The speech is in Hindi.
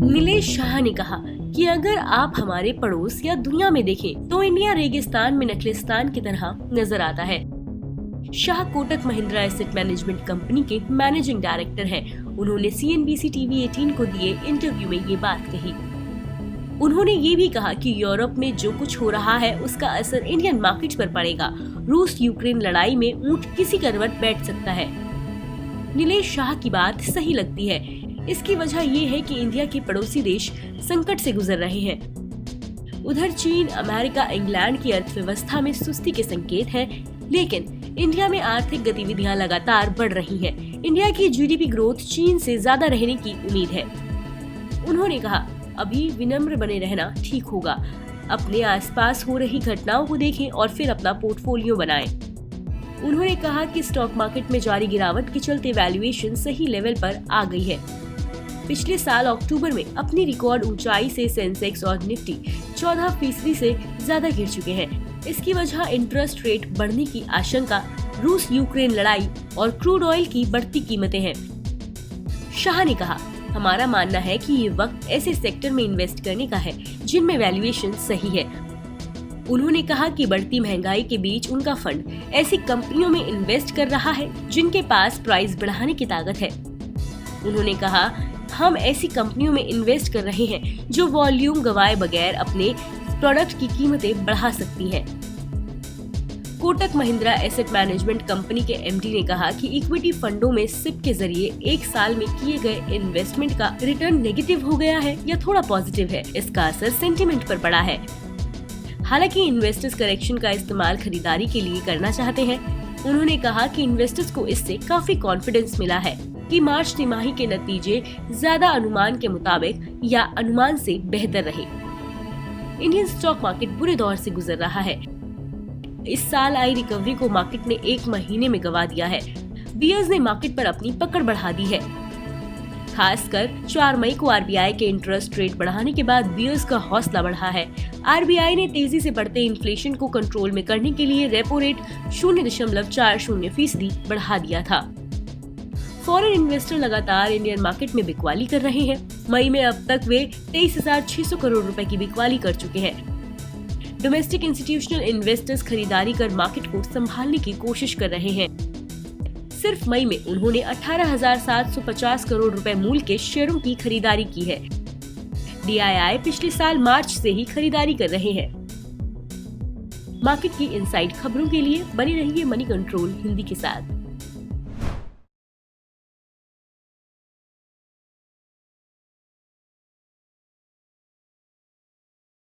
नीलेश शाह ने कहा कि अगर आप हमारे पड़ोस या दुनिया में देखें तो इंडिया रेगिस्तान में नखलिस्तान की तरह नजर आता है। Shah Kotak Mahindra asset management company के मैनेजिंग डायरेक्टर हैं। उन्होंने CNBC TV 18 को दिए इंटरव्यू में ये बात कही। उन्होंने ये भी कहा कि यूरोप में जो कुछ हो रहा है उसका असर इंडियन मार्केट पर पड़ेगा। रूस यूक्रेन लड़ाई में ऊंट किसी करवट बैठ सकता है। नीलेश शाह की बात सही लगती है। इसकी वजह ये है कि इंडिया के पड़ोसी देश संकट से गुजर रहे हैं। उधर चीन, अमेरिका, इंग्लैंड की अर्थव्यवस्था में सुस्ती के संकेत हैं, लेकिन इंडिया में आर्थिक गतिविधियां लगातार बढ़ रही हैं। इंडिया की GDP ग्रोथ चीन से ज्यादा रहने की उम्मीद है। उन्होंने कहा, अभी विनम्र बने रहना ठीक होगा। अपने आसपास हो रही घटनाओं को देखें और फिर अपना पोर्टफोलियो बनाएं। उन्होंने कहा कि स्टॉक मार्केट में जारी गिरावट के चलते वैल्यूएशन सही लेवल पर आ गई है। पिछले साल अक्टूबर में अपनी रिकॉर्ड ऊंचाई से सेंसेक्स और निफ्टी 14% से ज्यादा गिर चुके हैं। इसकी वजह इंटरेस्ट रेट बढ़ने की आशंका, रूस यूक्रेन लड़ाई और क्रूड ऑयल की बढ़ती कीमतें हैं। शाह ने कहा, हमारा मानना है कि ये वक्त ऐसे सेक्टर में इन्वेस्ट करने का है जिनमें वैल्यूएशन सही है। उन्होंने कहा कि बढ़ती महंगाई के बीच उनका फंड ऐसी कंपनियों में इन्वेस्ट कर रहा है जिनके पास प्राइस बढ़ाने की ताकत है। उन्होंने कहा, हम ऐसी कंपनियों में इन्वेस्ट कर रहे हैं जो वॉल्यूम गंवाए बगैर अपने प्रोडक्ट की कीमतें बढ़ा सकती हैं। Kotak Mahindra asset management company के MD ने कहा कि इक्विटी फंडों में SIP के जरिए एक साल में किए गए इन्वेस्टमेंट का रिटर्न नेगेटिव हो गया है या थोड़ा पॉजिटिव है। इसका असर सेंटिमेंट पर पड़ा है। हालांकि इन्वेस्टर्स करेक्शन का इस्तेमाल खरीदारी के लिए करना चाहते हैं। उन्होंने कहा कि इन्वेस्टर्स को इससे काफी कॉन्फिडेंस मिला है कि मार्च तिमाही के नतीजे ज्यादा अनुमान के मुताबिक या अनुमान से बेहतर रहे। इंडियन स्टॉक मार्केट बुरे दौर से गुजर रहा है। इस साल आई रिकवरी को मार्केट ने 1 महीने में गंवा दिया है। बियर्स ने मार्केट पर अपनी पकड़ बढ़ा दी है। खासकर 4 मई को RBI के इंटरेस्ट रेट बढ़ाने के बाद बियर्स का हौसला बढ़ा है। RBI ने तेजी से बढ़ते इन्फ्लेशन को कंट्रोल में करने के लिए रेपो रेट 0.40% बढ़ा दिया था। फॉरेन इन्वेस्टर लगातार इंडियन मार्केट में बिकवाली कर रहे हैं। मई में अब तक वे 23,600 करोड़ रुपए की बिकवाली कर चुके हैं। डोमेस्टिक इंस्टीट्यूशनल इन्वेस्टर्स खरीदारी कर मार्केट को संभालने की कोशिश कर रहे हैं। सिर्फ मई में उन्होंने 18,750 करोड़ रुपए मूल्य के शेयरों की खरीदारी की है। DII पिछले साल मार्च से ही खरीदारी कर रहे हैं। मार्केट की इनसाइड खबरों के लिए बने रहिए मनी कंट्रोल हिंदी के साथ।